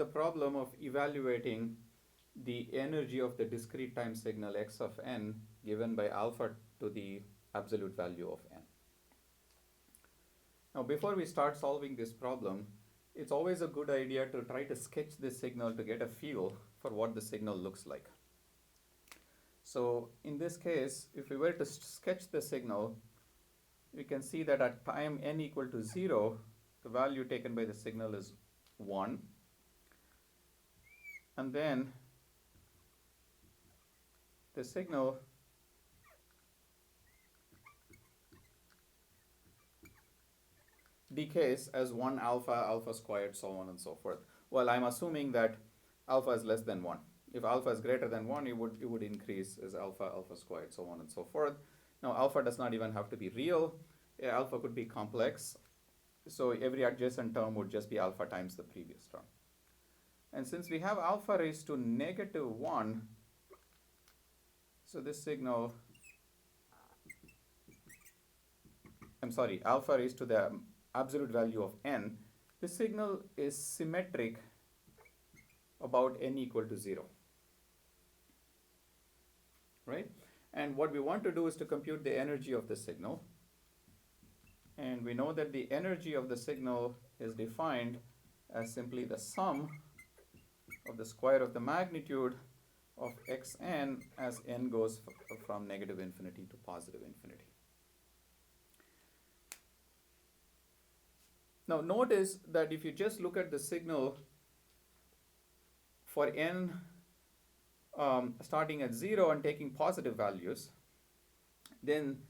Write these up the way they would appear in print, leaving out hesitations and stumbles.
the problem of evaluating the energy of the discrete time signal x of n given by alpha to the absolute value of n. Now, before we start solving this problem, it's always a good idea to try to sketch this signal to get a feel for what the signal looks like. So in this case, if we were to sketch the signal, we can see that at time n equal to 0, the value taken by the signal is 1. And then the signal decays as 1 alpha, alpha squared, so on and so forth. Well, I'm assuming that alpha is less than 1. If alpha is greater than 1, it would increase as alpha, alpha squared, so on and so forth. Now, alpha does not even have to be real. Alpha could be complex. So every adjacent term would just be alpha times the previous term. And since we have alpha raised to -1, so this signal, alpha raised to the absolute value of n, this signal is symmetric about n equal to 0. Right? And what we want to do is to compute the energy of the signal. And we know that the energy of the signal is defined as simply the sum of the square of the magnitude of xn as n goes from -infinity to +infinity. Now notice that if you just look at the signal for n starting at 0 and taking positive values, then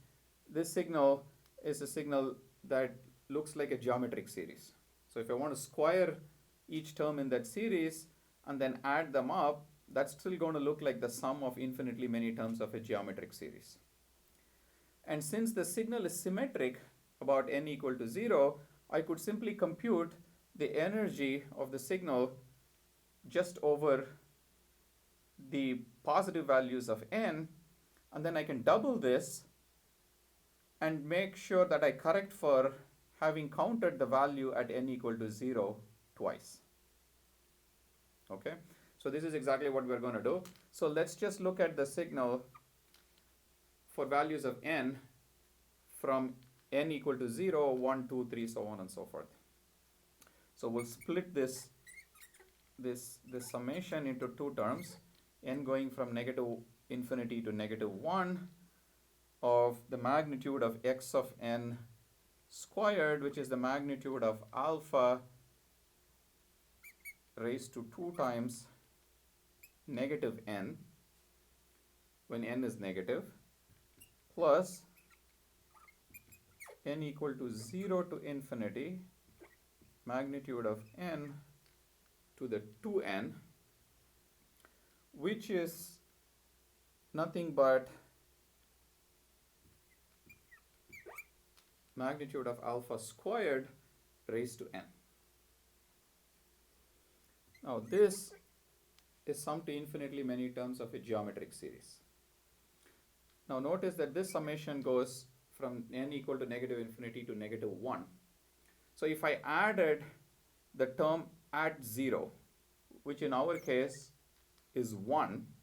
this signal is a signal that looks like a geometric series. So if I want to square each term in that series and then add them up, that's still going to look like the sum of infinitely many terms of a geometric series. And since the signal is symmetric about n equal to 0, I could simply compute the energy of the signal just over the positive values of n, and then I can double this and make sure that I correct for having counted the value at n equal to 0 twice. Okay, so this is exactly what we're going to do. So let's just look at the signal for values of n from n equal to 0, 1, 2, 3, so on and so forth. So we'll split this summation into two terms, n going from -infinity to -1 of the magnitude of x of n squared, which is the magnitude of alpha raised to 2 times -n when n is negative, plus n equal to 0 to infinity magnitude of n to the 2n, which is nothing but magnitude of alpha squared raised to n. Now this is summed to infinitely many terms of a geometric series. Now notice that this summation goes from n equal to -infinity to -1. So if I added the term at 0, which in our case is 1,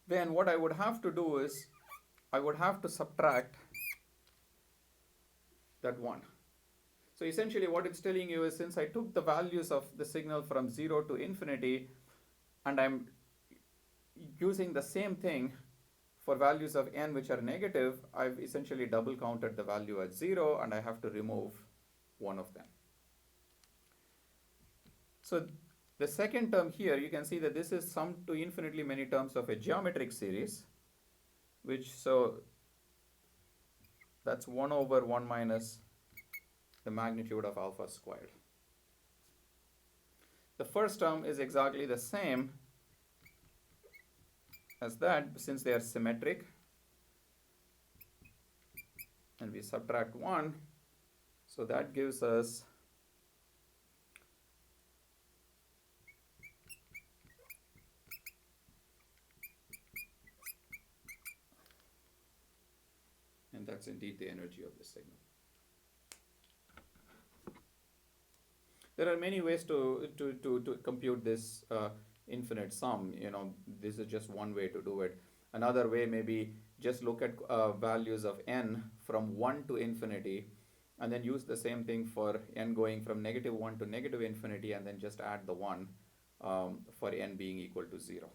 then what I would have to do is I would have to subtract that 1. So essentially what it's telling you is, since I took the values of the signal from 0 to infinity and I'm using the same thing for values of n which are negative, I've essentially double counted the value at 0 and I have to remove one of them. So the second term here, you can see that this is summed to infinitely many terms of a geometric series, which, so that's 1 over 1 minus the magnitude of alpha squared. The first term is exactly the same as that, since they are symmetric, and we subtract 1, so that gives us and that's indeed the energy of the signal. There are many ways to compute this infinite sum. This is just one way to do it. Another way maybe just look at values of n from 1 to infinity, and then use the same thing for n going from -1 to -infinity, and then just add the 1 for n being equal to 0.